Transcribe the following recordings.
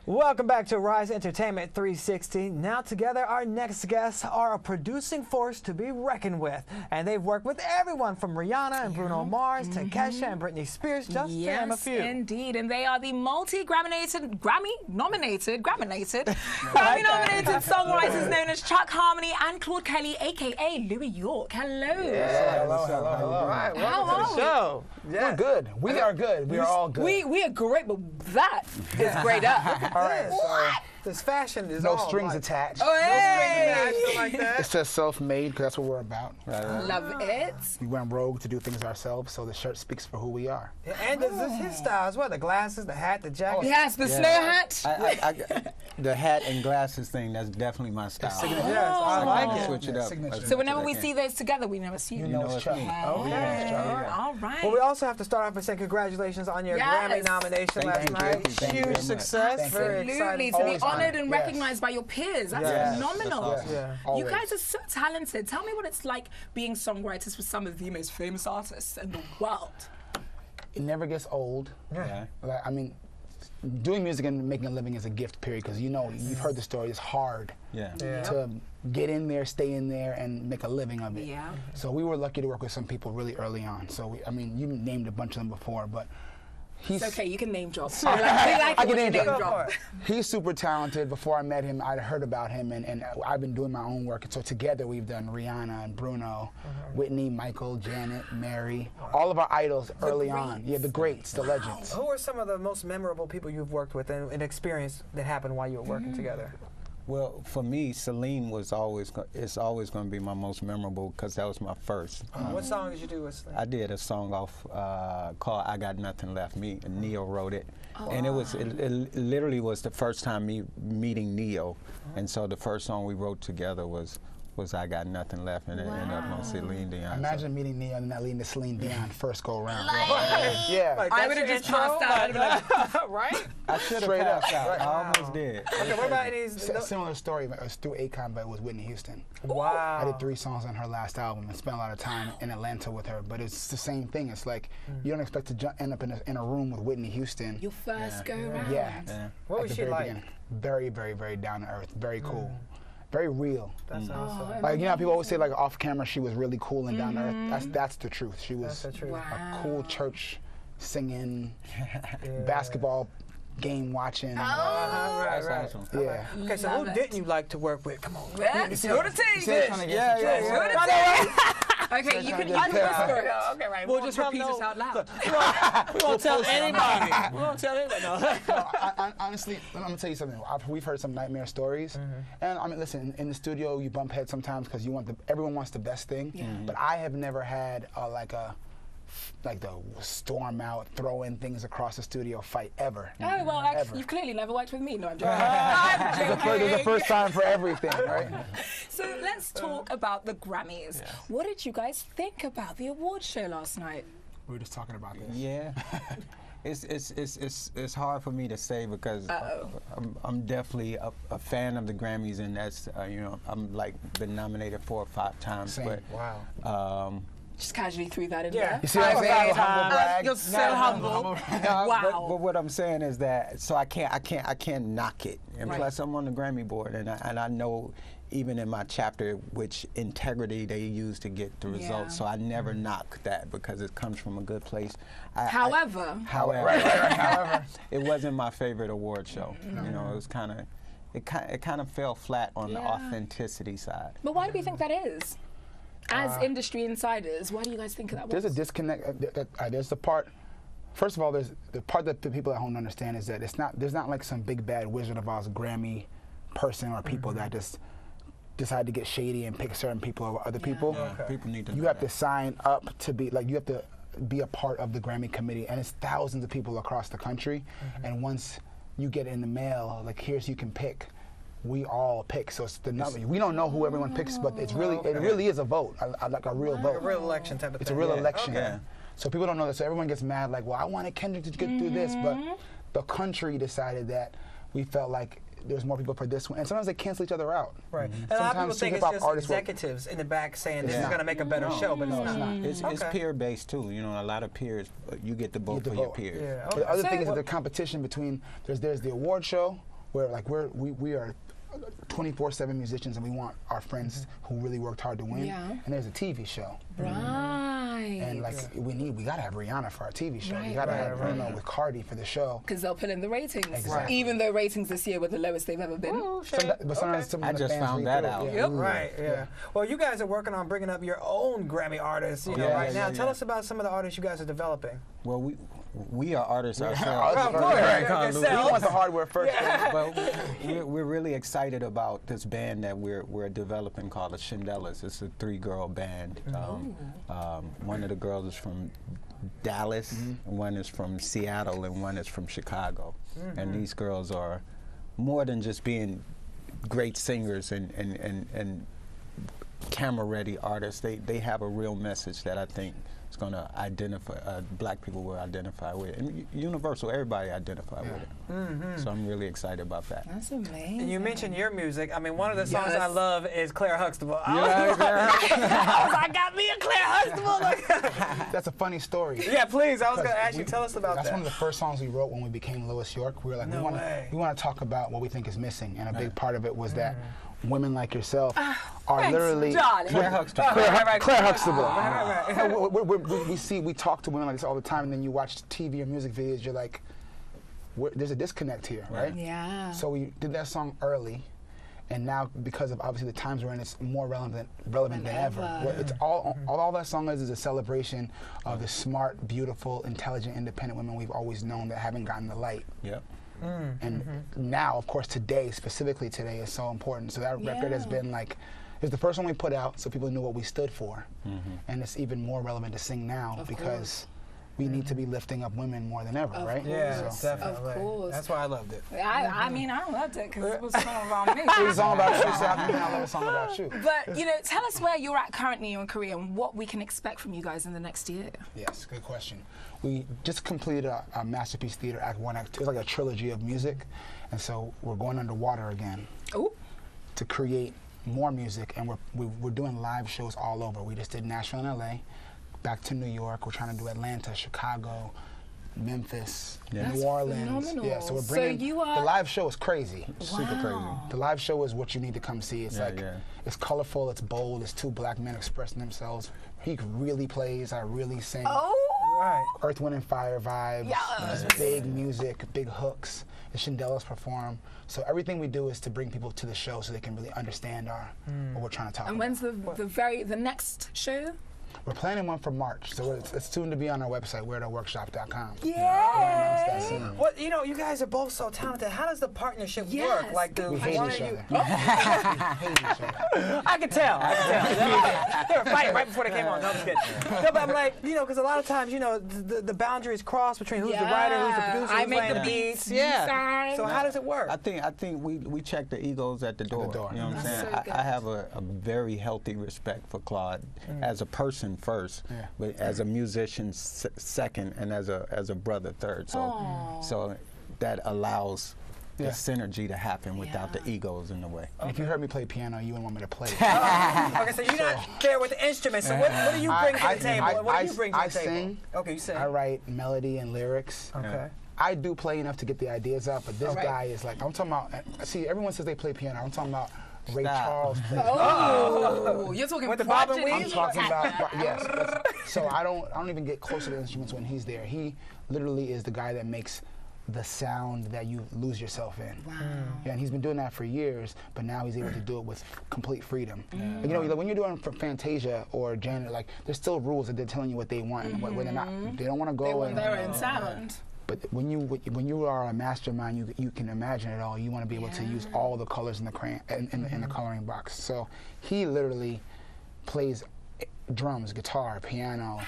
Welcome back to Rise Entertainment 360. Now together, our next guests are a producing force to be reckoned with. And they've worked with everyone from Rihanna and Bruno Mars to Kesha and Britney Spears, just to name a few. Yes, indeed. And they are the Grammy-nominated songwriters known as Chuck Harmony and Claude Kelly, a.k.a. Louis York. Hello. Yeah, hello. All right, welcome How to the show. We're good. We are good. We are all good. We are great, but that is great up. All right, so this fashion is no all strings like, attached. Oh, hey! like that. It says self-made because that's what we're about. Love it. We went rogue to do things ourselves, so the shirt speaks for who we are. Yeah, and this is his style as well. The glasses, the hat, the jacket. Yes, the slow hat. The hat and glasses thing, that's definitely my style. Yes, I like it. Switch it up. Signature. So whenever we see those together, we never see You know it's Chuck. Okay. All right. Well, we also have to start off by saying congratulations on your Grammy nomination last night. Thank you very Huge much. success. Very Absolutely. exciting. To be Always honored honored. and Yes. recognized by your peers. That's Yes. phenomenal. That's awesome. Yeah. You Always. guys are so talented. Tell me what it's like being songwriters for some of the most famous artists in the world. It never gets old. Yeah. Like, I mean, doing music and making a living is a gift, period, because you know, you've heard the story, it's hard Yeah. to get in there, stay in there, and make a living of it. Yeah. So we were lucky to work with some people really early on. So, I mean, you named a bunch of them before, but he's... It's okay, you can name drop. We like it when you name drop. He's super talented. Before I met him, I'd heard about him, and I've been doing my own work. And so together we've done Rihanna and Bruno, Whitney, Michael, Janet, Mary, all of our idols early on. Yeah, the greats, the legends. Who are some of the most memorable people you've worked with and an experience that happened while you were working together? Well, for me, Celine was always going to be my most memorable because that was my first. What song did you do with Celine? I did a song off called "I Got Nothing Left." And Neo wrote it, and it literally was the first time me meeting Neo, and so the first song we wrote together was "I Got Nothing Left," and it ended up on Celine Dion. Imagine meeting Neo and that leading to Celine Dion first go around. Yeah. Like, I would have just passed out. Right? I should have Straight up. passed out. Right. I almost did. Okay, what about any... Similar story, but it was through Akon, but it was Whitney Houston. Wow. I did 3 songs on her last album and spent a lot of time in Atlanta with her. But it's the same thing. It's like you don't expect to end up in a room with Whitney Houston. Your first go round. Yeah. What was At the she very like? beginning. Very, very, very down to earth. Very cool. Very real. That's awesome. Like, you know how people always say, like, off camera she was really cool and down to earth? That's the truth. She was That's the truth. a cool church singing, basketball game watching. Right. Awesome. Yeah. Okay, so who didn't you like to work with? Come on. Yeah, show the team. Okay, you can whisper it. Okay, right. We'll just repeat this out loud. We won't tell anybody. We won't tell anybody. No. Honestly, I'm gonna tell you something. We've heard some nightmare stories, and I mean, listen. In the studio, you bump heads sometimes because everyone wants the best thing. But I have never had like the storm out, throw in things across the studio fight ever. Oh, well, actually, Ever. you've clearly never worked with me. No, I'm joking. There's a first time for everything, right? So let's talk about the Grammys. What did you guys think about the award show last night? We were just talking about this. Yeah. It's hard for me to say because I'm definitely a fan of the Grammys, and that's I'm like been nominated 4 or 5 times. Same. But, Wow. Just casually threw that in Yeah. there. You see what I'm saying? Humble brag. You're so humble. Wow. But what I'm saying is that I can't knock it, and plus I'm on the Grammy board, and I know even in my chapter which integrity they use to get the results. So I never knock that because it comes from a good place. However, it wasn't my favorite award show. You know, it was it kind of fell flat on the authenticity side. but why do we think that is? As industry insiders, why do you guys think that was? There's a disconnect. There's the part. First of all, there's the part that the people at home don't understand is that there's not like some big bad Wizard of Oz Grammy person or people that just decide to get shady and pick certain people over other people. People need to. You have to sign up to be like you have to be a part of the Grammy committee, and it's thousands of people across the country. And once you get in the mail, like here's you can pick. We all pick, so it's the number. We don't know who everyone picks, but it's really it really is a vote, like a real vote. A real election type of thing. It's a real election. Okay. So people don't know that. So everyone gets mad, like, well, I wanted Kendrick to get through this, but the country decided that we felt like there's more people for this one, and sometimes they cancel each other out. Right. And a lot of people think it's just artists executives in the back saying this is going to make a better show, but it's not. It's peer-based too. You know, a lot of peers, you get the vote for your peers. Yeah. But the other thing is that the competition between there's the award show, where like we are 24/7 musicians, and we want our friends who really worked hard to win. Yeah. And there's a TV show. Right. And like we gotta have Rihanna for our TV show. Right, We gotta have Bruno with Cardi for the show. Because they'll pull in the ratings. Exactly. Even though ratings this year were the lowest they've ever been. But sometimes some I of the just fans found read that through it. out. Yeah. Right, yeah. Well, you guys are working on bringing up your own Grammy artists, you know, right now. Tell us about some of the artists you guys are developing. Well, we are artists ourselves. Of course. We want the hardware first. But we're really excited about this band that we're developing called the Shandellas. It's a 3-girl band. One of the girls is from Dallas, one is from Seattle, and one is from Chicago. And these girls are more than just being great singers and camera-ready artists. They have a real message that I think is going to identify, black people will identify with, and universal, everybody identify with it. So I'm really excited about that. That's amazing. And you mentioned your music. I mean, one of the songs Yes. I love is Claire Huxtable. I Yeah, was like, I got me a Claire Huxtable. That's a funny story. Yeah, please. I was going to ask you, tell us about That's that. one of the first songs we wrote when we became Lois York. We were like, No way. we want to talk about what we think is missing, and a big part of it was that women like yourself are thanks, literally darling. Claire Huxtable. Claire Huxtable. Right. We talk to women like this all the time, and then you watch TV or music videos, you're like, there's a disconnect here, right? Yeah. So we did that song early, and now because of obviously the times we're in, it's more relevant than ever. Well, it's all that song is a celebration of the smart, beautiful, intelligent, independent women we've always known that haven't gotten the light. Yep. And now, of course, specifically today, is so important. So that record has been like, it's the first one we put out, so people knew what we stood for. And it's even more relevant to sing now because we need to be lifting up women more than ever, right? Yeah, So. definitely. Of course. That's why I loved it. I mean, I loved it because it was a song about me. It was a song about you, so I love a song about you. But, you know, tell us where you're at currently in your career and what we can expect from you guys in the next year. Yes, good question. We just completed a Masterpiece Theater Act 1, Act 2. It's like a trilogy of music. And so we're going underwater again to create more music. And we're doing live shows all over. We just did Nashville and LA, back to New York. We're trying to do Atlanta, Chicago, Memphis, New Orleans. Phenomenal. Yeah, so we're bringing, So you are... the live show is crazy. Super crazy. The live show is what you need to come see. It's Yeah, yeah. it's colorful, it's bold, it's 2 black men expressing themselves. He really plays, I really sing. Right. Earth, Wind, and Fire vibes. Yes. Just big music, big hooks. The Shandellas perform. So everything we do is to bring people to the show so they can really understand what we're trying to talk And about. when's the next show? We're planning one for March, so it's soon to be on our website, weirdoworkshop.com. Yeah. What, you know, you guys are both so talented. How does the partnership work? Like, We hate one each of you- other. We hate each other. I can tell. They were fighting right before they came on. No, I'm just kidding. No, but I'm like, you know, because a lot of times, you know, the boundaries cross between who's the writer, who's the producer, I who's make playing the the beats. Yeah. So how does it work? I think we check the egos at the door. You know what I'm saying? so good. I have a very healthy respect for Claude as a person first, but as a musician second, and as a brother third. So that allows the synergy to happen without the egos in the way. And if you heard me play piano, you wouldn't want me to play it. Okay, so you're not there with the instruments. So what do you bring to the table? What do you bring to the table? sing. Okay, you sing. I write melody and lyrics. Okay. I do play enough to get the ideas out, but this guy is like, I'm talking about, see, everyone says they play piano. I'm talking about Ray Charles plays piano. Oh, you're talking With the bob and prodigy? weave? I'm talking about, yes. So I don't even get close to the instruments when he's there. He literally is the guy that makes the sound that you lose yourself in. Wow. Yeah, and he's been doing that for years, but now he's able to do it with complete freedom. You know, when you're doing Fantasia or Janet, like, there's still rules that they're telling you what they want, and what they're not. They don't want to go. They want their own sound. But when you are a mastermind, you can imagine it all. You want to be able to use all the colors in the crayon in the coloring box. So he literally plays drums, guitar, piano,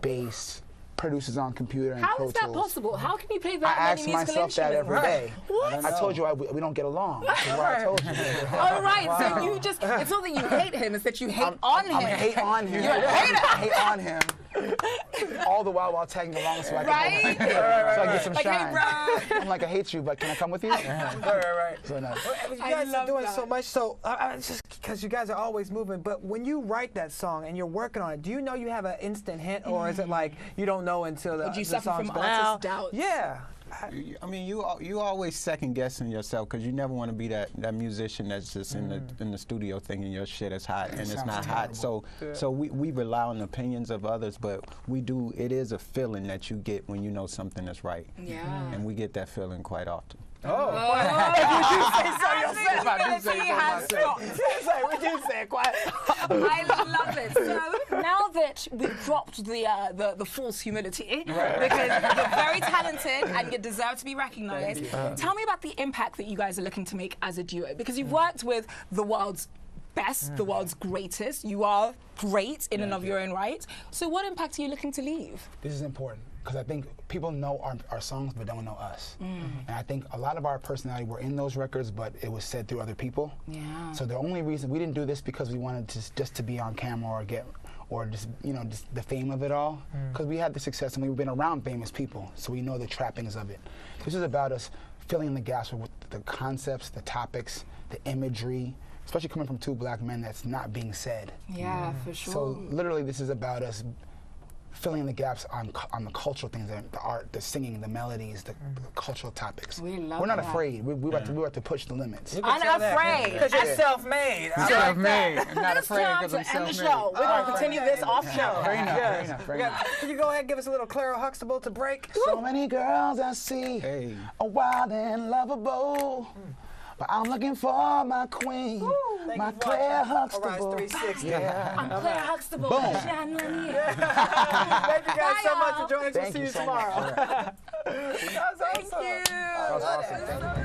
bass, produces on computer and How Pro is that Tools. possible? How can you play I that ask many musical myself that instruments? every day. What? I told you we don't get along. That's why I told you. Oh, right. So you just, it's not that you hate him, it's that you hate on him. I hate on him. You're a hater. I hate on him. All the while tagging along so I can, Right? so I get some Like, hey, shine. bro. I'm like, I hate you, but can I come with you? Right. So no. You guys are love doing that. so much, so it's just because you guys are always moving. But when you write that song and you're working on it, do you know you have an instant hint, or is it like you don't know until the Would you the suffer song's from been artist out? doubt? Yeah. I mean, you always second guessing yourself because you never want to be that musician that's just in the studio thinking your shit is hot and it's not hot. So we rely on the opinions of others, but it is a feeling that you get when you know something is right. Yeah. And we get that feeling quite often. Would you say so yourself? He has stopped. Would you say it quiet? I love it. So now that we've dropped the false humility, because you're very talented and you deserve to be recognized, tell me about the impact that you guys are looking to make as a duo, because you've worked with the world's best, the world's greatest. You are great in and of your own right. So what impact are you looking to leave? This is important because I think people know our songs but don't know us. And I think a lot of our personality were in those records, but it was said through other people. Yeah. So the only reason we didn't do this because we wanted just to be on camera or just the fame of it all, because we had the success and we've been around famous people, so we know the trappings of it. This is about us filling in the gaps with the concepts, the topics, the imagery, especially coming from two black men that's not being said. Yeah, for sure. So literally this is about us filling in the gaps on the cultural things, the art, the singing, the melodies, the cultural topics. We love We're not that. afraid. We're about to push the limits. Unafraid. Because you're self-made. Self-made. I'm not It's afraid time because to I'm end self-made. the show. We're going to continue this off show. Very enough. Can you go ahead and give us a little Clara Huxtable to break? So many girls I see are wild and lovable, but I'm looking for my queen, my Claire Huxtable. Arise 360. Yeah. I'm Claire Huxtable. Boom. Shannon, LaNier. Thank you guys so much for joining us. We'll Thank see you you so tomorrow. much. That's awesome. Thank you. That was awesome. Thank you.